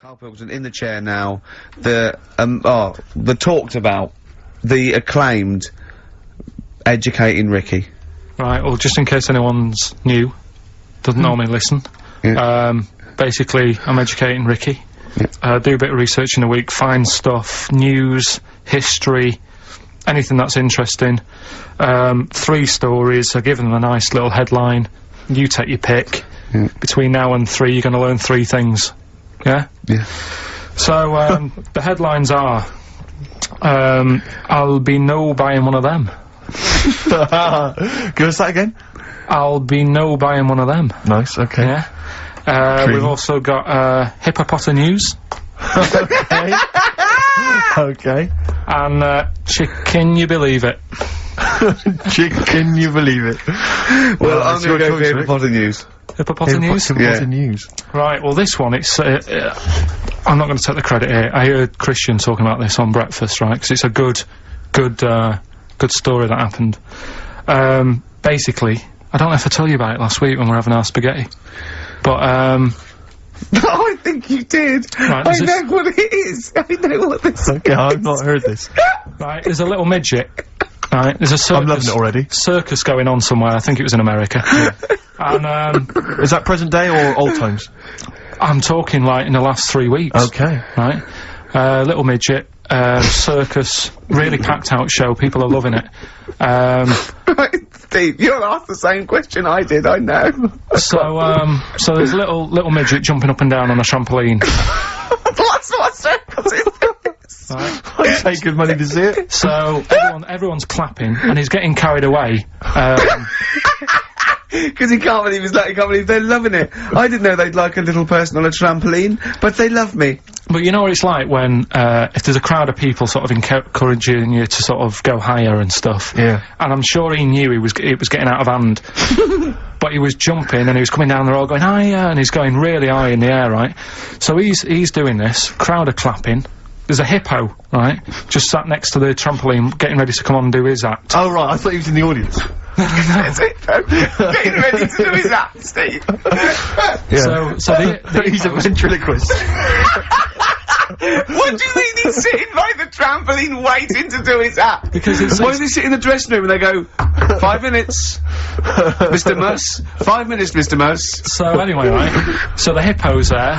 Karl Pilkington in the chair now. The talked about, the acclaimed Educating Ricky. Right, well, just in case anyone's new, doesn't normally listen. Yeah. Basically, I'm educating Ricky. Yeah. Do a bit of research in a week, find stuff, news, history, anything that's interesting. 3 stories, I give them a nice little headline. You take your pick. Yeah. Between now and 3, you're gonna learn 3 things. Yeah? Yeah. So, the headlines are, I'll be no buying one of them. Give us that again? I'll be no buying one of them. Nice, okay. Yeah. We've also got, hippopotamus news. Okay. Okay. And, can you believe it? Can you believe it? Well, I'm gonna go for hippopotamus news. Hippopotamus news? Hippopotamus news. Right, well this one, it's, I'm not gonna take the credit here. I heard Christian talking about this on breakfast, right? Because it's a good story that happened. Basically, I don't know if I told you about it last week when we were having our spaghetti. But, I think you did. Right, I know what it is. I know what this is. Okay, I've not heard this. Right, there's a little midget. Right, there's a circus. I'm loving it already. Circus going on somewhere. I think it was in America. Yeah. And, is that present day or old times? I'm talking like in the last 3 weeks. Okay. Right? Little midget, circus, really packed out show, people are loving it. Right, Steve, you'll ask the same question I did, I know. So there's a little midget jumping up and down on a trampoline. That's what circus is. Right. I'd pay good money to see it. So, everyone's clapping, and he's getting carried away. Because he can't believe he can't believe they're loving it. I didn't know they'd like a little person on a trampoline, but they love me. But you know what it's like when, if there's a crowd of people sort of encouraging you to sort of go higher and stuff. Yeah. And I'm sure he knew it was getting out of hand. But he was jumping, and he was coming down the road going higher, and he's going really high in the air, right? So he's doing this, crowd are clapping. There's a hippo, right, just sat next to the trampoline, getting ready to come on and do his act. Oh, right, I thought he was in the audience. There's a hippo getting ready to do his act, Steve. Yeah. So he's a ventriloquist. What do you mean he's sitting by the trampoline waiting to do his act? Because why does he sit in the dressing room and they go, 5 minutes, Mr. Mus, 5 minutes, Mr. Mus. So anyway, right, so the hippo's there,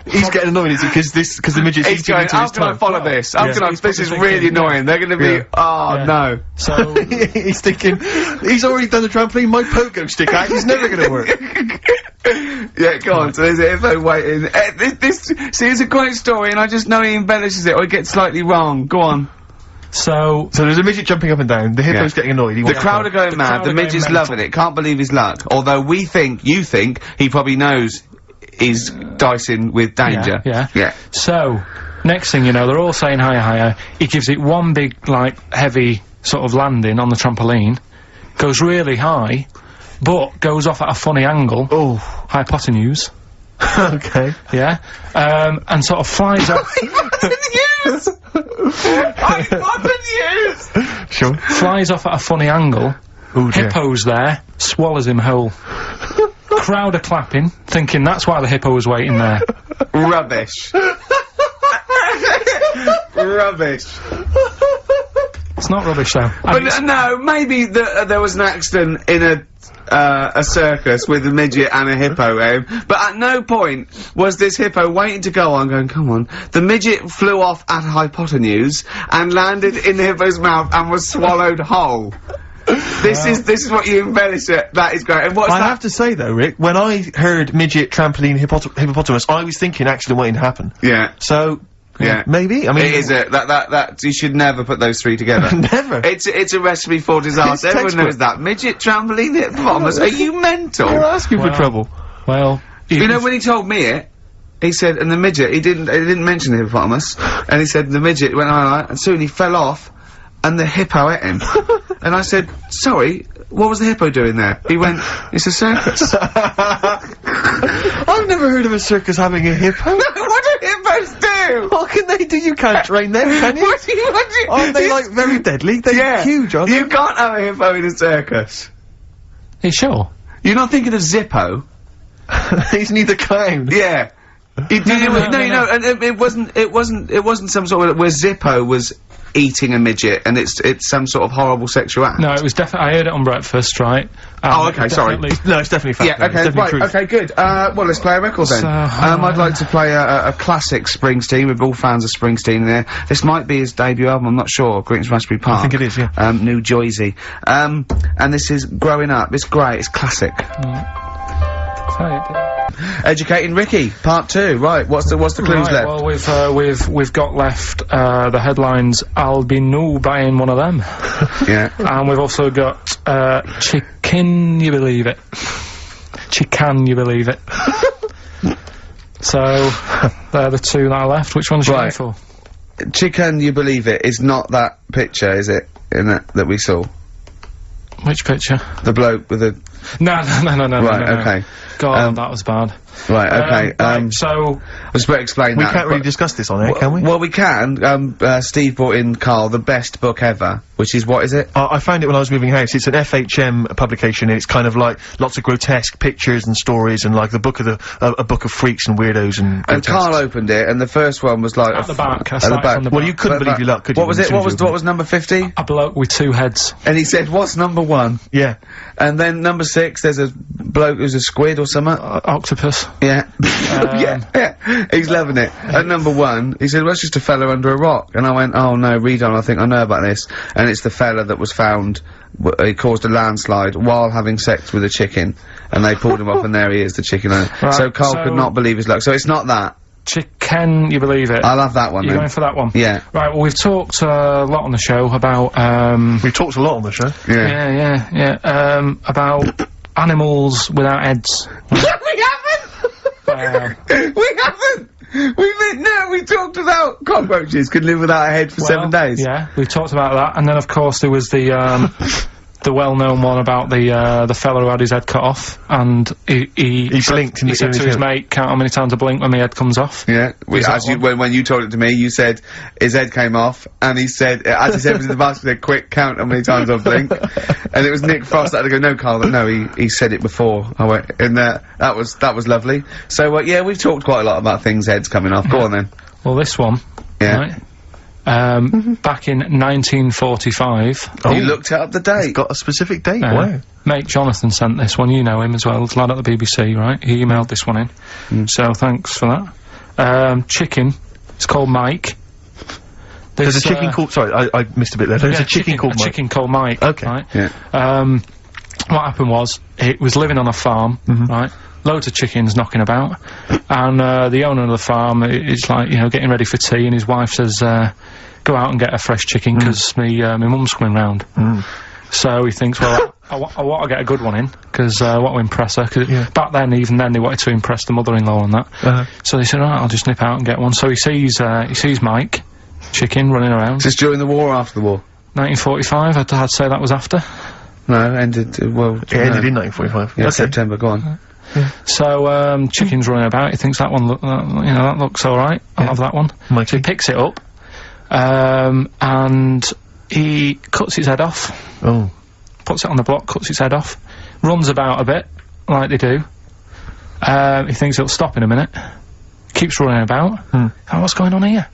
he's getting annoyed, is he, because the midget's he's going, how can I follow this? How can I, this is really annoying, they're gonna be, no. So, he's thinking, he's already done the trampoline, my pogo stick out, he's never gonna work. Yeah, go on, so there's a hippo waiting. See, it's a great story, and I just know he embellishes it, or he gets slightly wrong. Go on. So there's a midget jumping up and down, the hippo's getting annoyed, the crowd are going mad, the midget's loving it, can't believe his luck. Although you think, he probably knows he's dicing with danger. Yeah. So, next thing you know, they're all saying higher, higher. He gives it one big, like, heavy sort of landing on the trampoline, goes really high, but goes off at a funny angle. Oh. Hypotenuse. Okay. Yeah. And sort of flies off. Hypotenuse! Hypotenuse! Sure. Flies off at a funny angle. Ooh, dear. Hippo's there, swallows him whole. Crowd are clapping, thinking that's why the hippo was waiting there. Rubbish. Rubbish. It's not rubbish though. But no, maybe there was an accident in a circus with a midget and a hippo, but at no point was this hippo waiting to go on, going, come on. The midget flew off at a hypotenuse and landed in the hippo's mouth and was swallowed whole. This is what you embellish it. That is great. And what's that? I have to say though, Rick, when I heard midget, trampoline, hippopotamus, I was thinking accident waiting to happen. Yeah. So. Yeah. Maybe? I mean... It is that, you should never put those 3 together. Never. It's a recipe for disaster. Everyone knows that. Midget, trampoline, hippopotamus. Are you mental? You're asking for trouble. Well... You know, when he told me it, he said, and the midget, he didn't mention the hippopotamus, and he said the midget went on, and soon he fell off, and the hippo ate him. And I said, sorry, what was the hippo doing there? He went, it's a circus. I've never heard of a circus having a hippo. No, what do hippos do? What can they do? You can't train them, can you? What do you... Aren't they, like, very deadly? They're huge, aren't they? You can't have a hippo in a circus. Are you sure? You're not thinking of Zippo? He's neither clown. Yeah. No, and it wasn't some sort of where Zippo was eating a midget, and it's some sort of horrible sexual act. No, it was definitely. I heard it on breakfast, right? Oh, okay, sorry. No, it's definitely fact. Yeah, okay, right, okay, good. Well, let's play a record then. So, I'd like to play a classic Springsteen. We're all fans of Springsteen there. This might be his debut album, I'm not sure. Greetings from Raspberry Park. I think it is, yeah. New Jersey. And this is Growing Up. It's great, it's classic. Educating Ricky, part 2. Right, what's the clues left? Well, we've got left the headlines. I'll be new buying one of them. Yeah. And we've also got chicken. You believe it? Chicken. You believe it? So they're the 2 that are left. Which one's you going for? Chicken, you believe it, is not that picture, is it? In that we saw. Which picture? The bloke with the. No. Right, okay. God, that was bad. Right, okay, right, so I was about to explain We that. can't really discuss this on air, can we? Well, we can. Steve brought in, Carl, the best book ever, which is, what is it? I found it when I was moving house. It's an FHM publication, and it's kind of like lots of grotesque pictures and stories, and like the book of a book of freaks and weirdos and. And Carl opened it, and the first one was like at the back. At the back. Well, you couldn't believe your luck, could you? What was it? What was number 50? A bloke with 2 heads. And he said, "What's number 1?" Yeah. And then number 6, there's a bloke who's a squid or something. Octopus. Yeah. yeah. He's loving it. At number 1, he said, well, it's just a fella under a rock. And I went, oh no, read on, I think I know about this. And it's the fella that was found, he caused a landslide while having sex with a chicken. And they pulled him off, and there he is, the chicken owner. Right, so Carl could not believe his luck. So it's not that. Chicken, you believe it? I'll have that one. You're then. going for that one? Yeah. Right, well, we've talked a lot on the show about, We've talked a lot on the show. Yeah. About animals without heads. We haven't! We haven't! We talked about cockroaches could live without a head for 7 days. Yeah, we've talked about that, and then of course there was the the well-known one about the fella who had his head cut off, and he blinked in he said to his mate, count how many times I blink when my head comes off. Yeah, when you told it to me, you said his head came off, and he said, as he said it was in the basket, he said, quick, count how many times I blink. And it was Nick Frost that had to go, no, Carl, no, he said it before. I went, and that was lovely. So, yeah, we've talked quite a lot about things, heads coming off. Go on then. Well, this one, right, back in 1945. You looked up the date. It's got a specific date, wow. Mate Jonathan sent this one, you know him as well, the lad at the BBC, right? He emailed this one in, so thanks for that. Chicken, it's called Mike. There's a chicken called, sorry, I missed a bit there. There's a chicken called Mike. A chicken called Mike, okay. Right? Yeah. What happened was, it was living on a farm, right? Loads of chickens knocking about, and the owner of the farm is like, you know, getting ready for tea, and his wife says, go out and get a fresh chicken, because my mum's coming round. So he thinks, well, I want to get a good one in, because I want to impress her, cause back then, even then, they wanted to impress the mother-in-law and that. So they said, alright, I'll just nip out and get one. So he sees Mike, chicken, running around. Is this during the war or after the war? 1945, I'd say that was after. No, ended, well... It ended in 1945. Yeah, Okay. September, go on. So, chicken's running about, he thinks that one, that looks alright, I'll have that one. Mikey. So he picks it up, and he cuts its head off. Oh. Puts it on the block, cuts its head off, runs about a bit, like they do. He thinks it'll stop in a minute, keeps running about. Oh, what's going on here?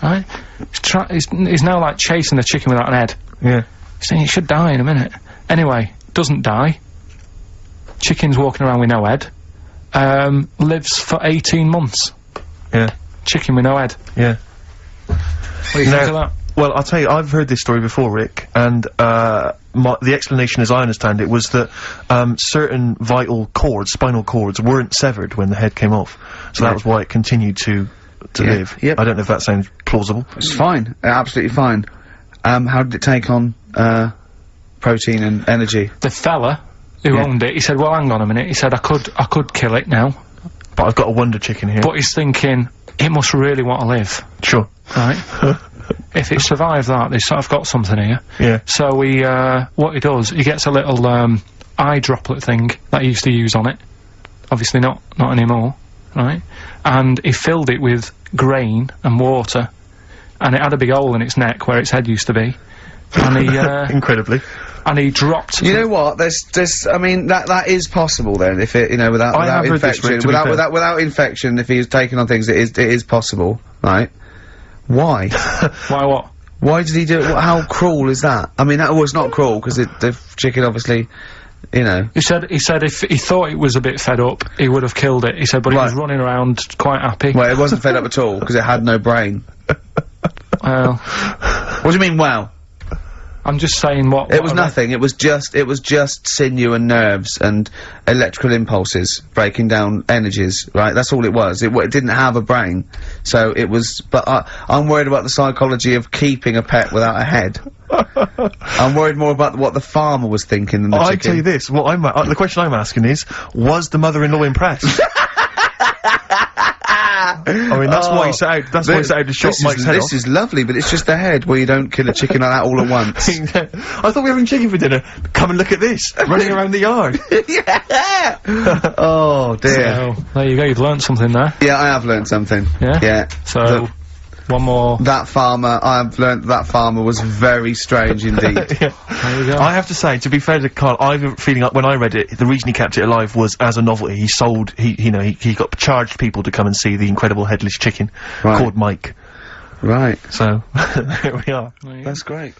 Right? He's now, like, chasing the chicken without an head. Yeah. He's saying it should die in a minute. Anyway, doesn't die. Chicken's walking around with no head. Lives for 18 months. Yeah. Chicken with no head. Yeah. What do you think of that? Well, I'll tell you, I've heard this story before, Rick, and the explanation, as I understand it, was that certain vital cords, spinal cords, weren't severed when the head came off. So that was why it continued to live. Yep. I don't know if that sounds plausible. It's fine. Absolutely fine. How did it take on protein and energy? The fella who owned it, he said, well, hang on a minute. He said, I could kill it now. But I've got a wonder chicken here. But he's thinking, it must really want to live. Sure. Right? If it survived that, they've sort of got something here. Yeah. So he, what he does, he gets a little, eye droplet thing that he used to use on it. Obviously not anymore, right? And he filled it with grain and water, and it had a big hole in its neck where its head used to be. and he, Incredibly. and he dropped. You know what? I mean, that is possible then. If it, without have heard this, infection, Rick, to be fair. without infection, if he's taking on things, it is possible, right? Why? Why what? Why did he do it? How cruel is that? I mean, that was not cruel because the chicken obviously, He said if he thought it was a bit fed up, he would have killed it. He said, but he was running around quite happy. Well, it wasn't fed up at all because it had no brain. Well, What do you mean? Wow. I'm just saying what. It was nothing. It was just sinew and nerves and electrical impulses breaking down energies. Right. That's all it was. It didn't have a brain. So it was. But I'm worried about the psychology of keeping a pet without a head. I'm worried more about what the farmer was thinking than the chicken. I tell you this. What the question I'm asking is, was the mother-in-law impressed? I mean, that's why he set out. That's why he set out to shot Mike's head off. This is lovely, but it's just the head where you don't kill a chicken like that all at once. I thought we were having chicken for dinner. Come and look at this, running around the yard. Yeah. Oh dear. So, there you go. You've learnt something there. Yeah, I have learned something. Yeah. Yeah. So, one more. That farmer, I've learnt that farmer was very strange indeed. Yeah. There you go. I have to say, to be fair to Carl, I have a feeling like when I read it, the reason he kept it alive was as a novelty. He got charged people to come and see the incredible headless chicken Right. called Mike. Right. So, here we are. That's great.